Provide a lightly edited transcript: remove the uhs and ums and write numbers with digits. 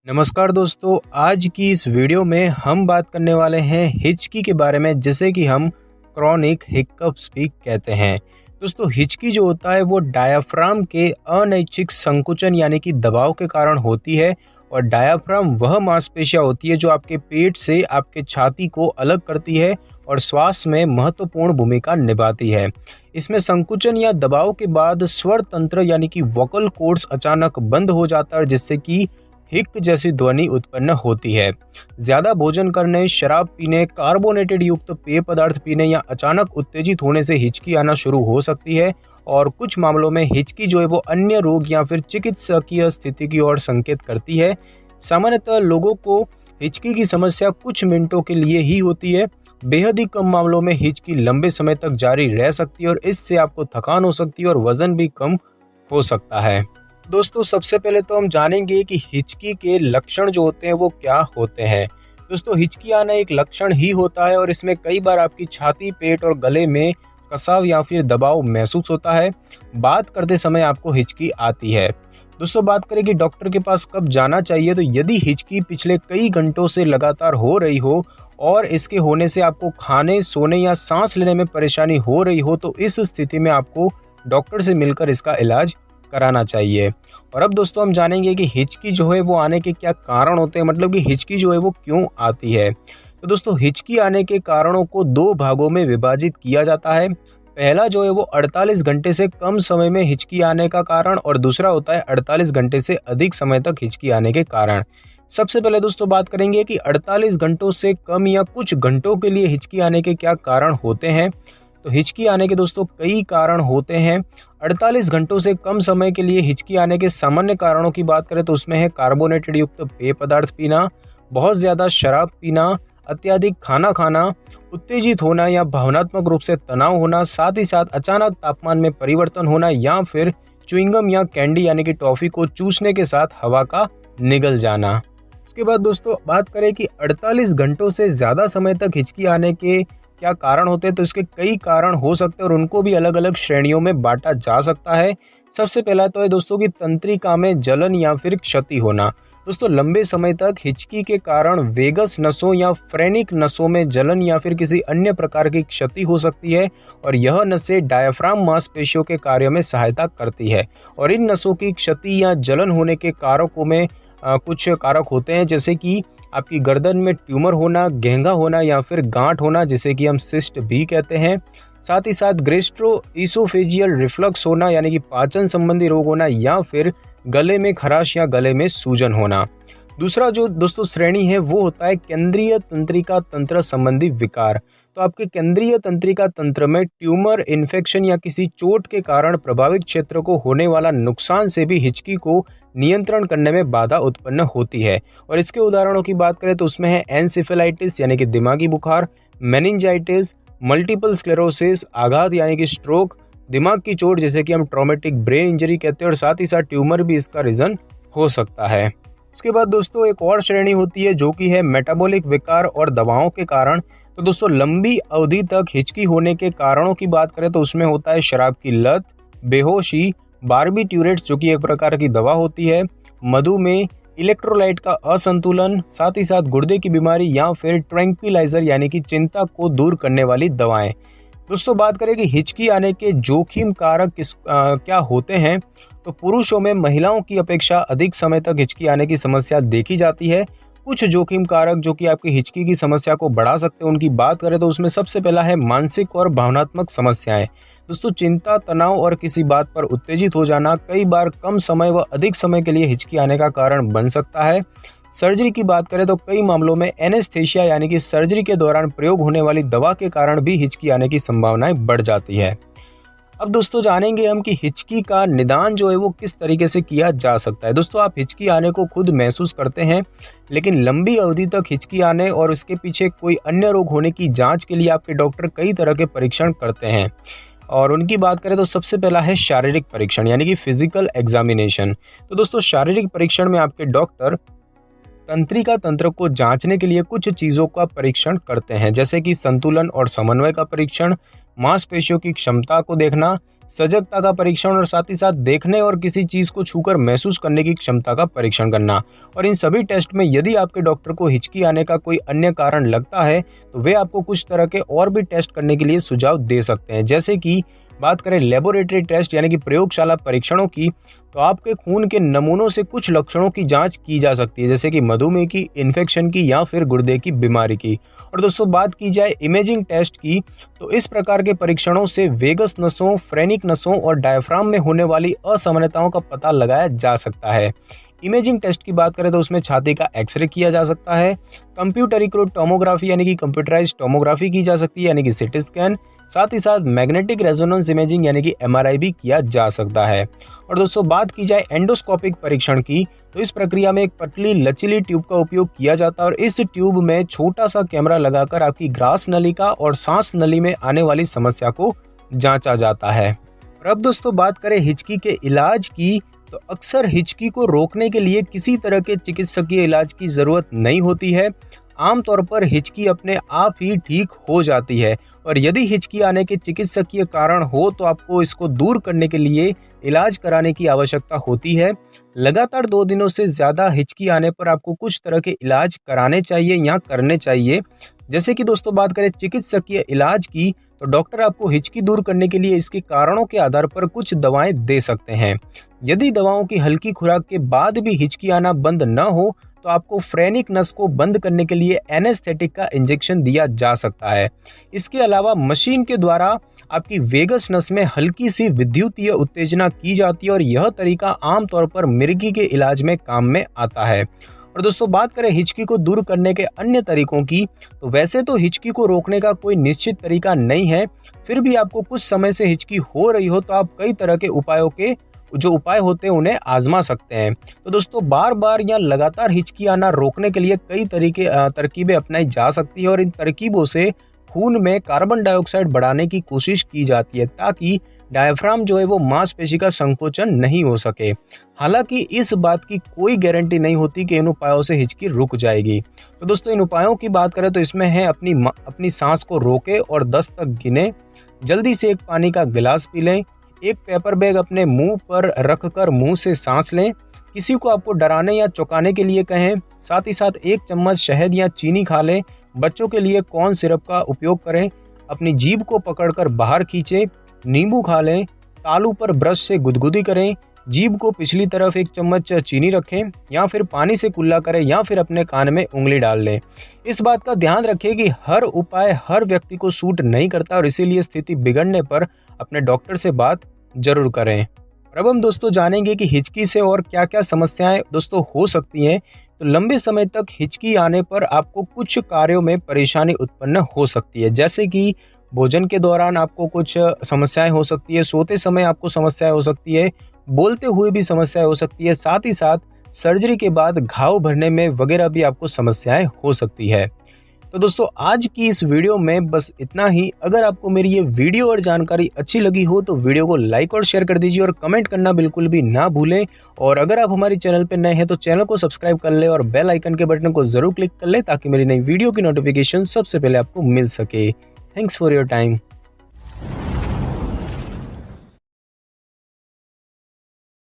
नमस्कार दोस्तों, आज की इस वीडियो में हम बात करने वाले हैं हिचकी के बारे में, जिसे कि हम क्रॉनिक हिक्कप्स भी कहते हैं। दोस्तों, हिचकी जो होता है वो डायाफ्राम के अनैच्छिक संकुचन यानी कि दबाव के कारण होती है। और डायाफ्राम वह मांसपेशियां होती है जो आपके पेट से आपके छाती को अलग करती है और श्वास में महत्वपूर्ण भूमिका निभाती है। इसमें संकुचन या दबाव के बाद स्वर तंत्र यानी कि वोकल कॉर्ड्स अचानक बंद हो जाता है, जिससे कि हिक जैसी ध्वनि उत्पन्न होती है। ज्यादा भोजन करने, शराब पीने, कार्बोनेटेड युक्त पेय पदार्थ पीने या अचानक उत्तेजित होने से हिचकी आना शुरू हो सकती है। और कुछ मामलों में हिचकी जो है वो अन्य रोग या फिर चिकित्सकीय स्थिति की ओर संकेत करती है। सामान्यतः लोगों को हिचकी की समस्या कुछ मिनटों के लिए ही होती है। बेहद ही कम मामलों में हिचकी लंबे समय तक जारी रह सकती है और इससे आपको थकान हो सकती है और वजन भी कम हो सकता है। दोस्तों, सबसे पहले तो हम जानेंगे कि हिचकी के लक्षण जो होते हैं वो क्या होते हैं। दोस्तों, हिचकी आना एक लक्षण ही होता है और इसमें कई बार आपकी छाती, पेट और गले में कसाव या फिर दबाव महसूस होता है। बात करते समय आपको हिचकी आती है। दोस्तों, बात करें कि डॉक्टर के पास कब जाना चाहिए, तो यदि हिचकी पिछले कई घंटों से लगातार हो रही हो और इसके होने से आपको खाने, सोने या सांस लेने में परेशानी हो रही हो, तो इस स्थिति में आपको डॉक्टर से मिलकर इसका इलाज कराना चाहिए। और अब दोस्तों, हम जानेंगे कि हिचकी जो है वो आने के क्या कारण होते हैं, मतलब कि हिचकी जो है वो क्यों आती है। तो दोस्तों, हिचकी आने के कारणों को दो भागों में विभाजित किया जाता है। पहला जो है वो 48 घंटे से कम समय में हिचकी आने का कारण, और दूसरा होता है 48 घंटे से अधिक समय तक हिचकी आने के कारण। सबसे पहले दोस्तों बात करेंगे कि 48 घंटों से कम या कुछ घंटों के लिए हिचकी आने के क्या कारण होते हैं। तो हिचकी आने के दोस्तों कई कारण होते हैं। 48 घंटों से कम समय के लिए हिचकी आने के सामान्य कारणों की बात करें तो उसमें है कार्बोनेटेड युक्त पेय पदार्थ पीना, बहुत ज़्यादा शराब पीना, अत्यधिक खाना खाना, उत्तेजित होना या भावनात्मक रूप से तनाव होना, साथ ही साथ अचानक तापमान में परिवर्तन होना, या फिर च्युइंगम या कैंडी यानी कि टॉफ़ी को चूसने के साथ हवा का निगल जाना। उसके बाद दोस्तों बात करें कि 48 घंटों से ज़्यादा समय तक हिचकी आने के क्या कारण होते हैं, तो इसके कई कारण हो सकते हैं और उनको भी अलग अलग श्रेणियों में बांटा जा सकता है। सबसे पहला तो है दोस्तों कि तंत्रिका में जलन या फिर क्षति होना। दोस्तों, लंबे समय तक हिचकी के कारण वेगस नसों या फ्रेनिक नसों में जलन या फिर किसी अन्य प्रकार की क्षति हो सकती है, और यह नसें डायाफ्राम मांसपेशियों के कार्य में सहायता करती है। और इन नसों की क्षति या जलन होने के कारकों में कुछ कारक होते हैं, जैसे कि आपकी गर्दन में ट्यूमर होना, घेंगा होना या फिर गांठ होना, जिसे कि हम सिस्ट भी कहते हैं। साथ ही साथ गैस्ट्रो इसोफेजियल रिफ्लक्स होना यानी कि पाचन संबंधी रोग होना, या फिर गले में खराश या गले में सूजन होना। दूसरा जो दोस्तों श्रेणी है वो होता है केंद्रीय तंत्रिका तंत्र संबंधी विकार। तो आपके केंद्रीय तंत्रिका तंत्र में ट्यूमर, इन्फेक्शन या किसी चोट के कारण प्रभावित क्षेत्र को होने वाला नुकसान से भी हिचकी को नियंत्रण करने में बाधा उत्पन्न होती है। और इसके उदाहरणों की बात करें तो उसमें है एनसेफेलाइटिस यानी कि दिमागी बुखार, मेनिंजाइटिस, मल्टीपल स्क्लेरोसिस, आघात यानी कि स्ट्रोक, दिमाग की चोट जैसे कि हम ट्रॉमेटिक ब्रेन इंजरी कहते हैं, और साथ ही साथ ट्यूमर भी इसका रीजन हो सकता है। उसके बाद दोस्तों एक और श्रेणी होती है जो कि है मेटाबॉलिक विकार और दवाओं के कारण। तो दोस्तों, लंबी अवधि तक हिचकी होने के कारणों की बात करें तो उसमें होता है शराब की लत, बेहोशी, बार्बिट्यूरेट्स जो कि एक प्रकार की दवा होती है, मधुमेह, इलेक्ट्रोलाइट का असंतुलन, साथ ही साथ गुर्दे की बीमारी, या फिर ट्रैंक्विलाइजर यानी कि चिंता को दूर करने वाली दवाएं। दोस्तों, बात करें कि हिचकी आने के जोखिम कारक क्या होते हैं, तो पुरुषों में महिलाओं की अपेक्षा अधिक समय तक हिचकी आने की समस्या देखी जाती है। कुछ जोखिम कारक जो कि आपकी हिचकी की समस्या को बढ़ा सकते हैं, उनकी बात करें तो उसमें सबसे पहला है मानसिक और भावनात्मक समस्याएं। दोस्तों, चिंता, तनाव और किसी बात पर उत्तेजित हो जाना कई बार कम समय व अधिक समय के लिए हिचकी आने का कारण बन सकता है। सर्जरी की बात करें तो कई मामलों में एनेस्थेशिया यानी कि सर्जरी के दौरान प्रयोग होने वाली दवा के कारण भी हिचकी आने की संभावनाएं बढ़ जाती है। अब दोस्तों जानेंगे हम कि हिचकी का निदान जो है वो किस तरीके से किया जा सकता है। दोस्तों, आप हिचकी आने को खुद महसूस करते हैं, लेकिन लंबी अवधि तक हिचकी आने और उसके पीछे कोई अन्य रोग होने की जांच के लिए आपके डॉक्टर कई तरह के परीक्षण करते हैं। और उनकी बात करें तो सबसे पहला है शारीरिक परीक्षण यानी कि फिजिकल एग्जामिनेशन। तो दोस्तों, शारीरिक परीक्षण में आपके डॉक्टर तंत्रिका तंत्र को जांचने के लिए कुछ चीज़ों का परीक्षण करते हैं, जैसे कि संतुलन और समन्वय का परीक्षण, मांसपेशियों की क्षमता को देखना, सजगता का परीक्षण और साथ ही साथ देखने और किसी चीज़ को छूकर महसूस करने की क्षमता का परीक्षण करना। और इन सभी टेस्ट में यदि आपके डॉक्टर को हिचकी आने का कोई अन्य कारण लगता है तो वे आपको कुछ तरह के और भी टेस्ट करने के लिए सुझाव दे सकते हैं। जैसे कि बात करें लेबोरेटरी टेस्ट यानी कि प्रयोगशाला परीक्षणों की, तो आपके खून के नमूनों से कुछ लक्षणों की जांच की जा सकती है, जैसे कि मधुमेह की, इन्फेक्शन की या फिर गुर्दे की बीमारी की। और दोस्तों बात की जाए इमेजिंग टेस्ट की, तो इस प्रकार के परीक्षणों से वेगस नसों, फ्रेनिक नसों और डायफ्राम में होने वाली असामान्यताओं का पता लगाया जा सकता है। इमेजिंग टेस्ट की बात करें तो उसमें छाती का एक्सरे किया जा सकता है, कंप्यूटरीकृत टोमोग्राफी यानी कि कंप्यूटराइज्ड टोमोग्राफी की जा सकती है यानी कि सिटी स्कैन, साथ ही साथ मैग्नेटिक रेजोनेंस इमेजिंग यानी कि एमआरआई भी किया जा सकता है। और दोस्तों बात की जाए एंडोस्कोपिक परीक्षण की, तो इस प्रक्रिया में एक पतली लचीली ट्यूब का उपयोग किया जाता है और इस ट्यूब में छोटा सा कैमरा लगाकर आपकी ग्रास नलिका और सांस नली में आने वाली समस्या को जांचा जाता है। और अब दोस्तों बात करें हिचकी के इलाज की, तो अक्सर हिचकी को रोकने के लिए किसी तरह के चिकित्सकीय इलाज की ज़रूरत नहीं होती है। आमतौर पर हिचकी अपने आप ही ठीक हो जाती है और यदि हिचकी आने के चिकित्सकीय कारण हो तो आपको इसको दूर करने के लिए इलाज कराने की आवश्यकता होती है। लगातार 2 दिनों से ज़्यादा हिचकी आने पर आपको कुछ तरह के इलाज कराने चाहिए या करने चाहिए। जैसे कि दोस्तों बात करें चिकित्सकीय इलाज की, तो डॉक्टर आपको हिचकी दूर करने के लिए इसके कारणों के आधार पर कुछ दवाएं दे सकते हैं। यदि दवाओं की हल्की खुराक के बाद भी हिचकी आना बंद न हो तो आपको फ्रेनिक नस को बंद करने के लिए एनेस्थेटिक का इंजेक्शन दिया जा सकता है। इसके अलावा मशीन के द्वारा आपकी वेगस नस में हल्की सी विद्युतीय उत्तेजना की जाती है और यह तरीका आमतौर पर मिर्गी के इलाज में काम में आता है। और दोस्तों बात करें हिचकी को दूर करने के अन्य तरीकों की, तो वैसे तो हिचकी को रोकने का कोई निश्चित तरीका नहीं है, फिर भी आपको कुछ समय से हिचकी हो रही हो तो आप कई तरह के उपायों के जो उपाय होते हैं उन्हें आजमा सकते हैं। तो दोस्तों बार बार या लगातार हिचकी आना रोकने के लिए कई तरकीबें अपनाई जा सकती है और इन तरकीबों से खून में कार्बन डाइऑक्साइड बढ़ाने की कोशिश की जाती है ताकि डायफ्राम जो है वो मांसपेशी का संकोचन नहीं हो सके। हालांकि इस बात की कोई गारंटी नहीं होती कि इन उपायों से हिचकी रुक जाएगी। तो दोस्तों इन उपायों की बात करें तो इसमें है अपनी सांस को रोके और 10 तक गिने, जल्दी से एक पानी का गिलास पी लें, एक पेपर बैग अपने मुंह पर रखकर मुंह से सांस लें, किसी को आपको डराने या चौंकाने के लिए कहें, साथ ही साथ 1 चम्मच शहद या चीनी खा लें, बच्चों के लिए कॉर्न सिरप का उपयोग करें, अपनी जीभ को पकड़कर बाहर खींचें, नींबू खा लें, तालू पर ब्रश से गुदगुदी करें, जीभ को पिछली तरफ 1 चम्मच चीनी रखें या फिर पानी से कुल्ला करें या फिर अपने कान में उंगली डाल लें। इस बात का ध्यान रखें कि हर उपाय हर व्यक्ति को सूट नहीं करता और इसीलिए स्थिति बिगड़ने पर अपने डॉक्टर से बात जरूर करें। और अब हम दोस्तों जानेंगे कि हिचकी से और क्या क्या समस्याएं दोस्तों हो सकती हैं। तो लंबे समय तक हिचकी आने पर आपको कुछ कार्यों में परेशानी उत्पन्न हो सकती है, जैसे कि भोजन के दौरान आपको कुछ समस्याएं हो सकती है, सोते समय आपको समस्याएं हो सकती है, बोलते हुए भी समस्याएं हो सकती है, साथ ही साथ सर्जरी के बाद घाव भरने में वगैरह भी आपको समस्याएं हो सकती है। तो दोस्तों आज की इस वीडियो में बस इतना ही। अगर आपको मेरी ये वीडियो और जानकारी अच्छी लगी हो तो वीडियो को लाइक और शेयर कर दीजिए और कमेंट करना बिल्कुल भी ना भूलें। और अगर आप हमारे चैनल पर नए हैं तो चैनल को सब्सक्राइब कर ले और बेल आइकन के बटन को जरूर क्लिक कर ले ताकि मेरी नई वीडियो की नोटिफिकेशन सबसे पहले आपको मिल सके। Thanks for your time.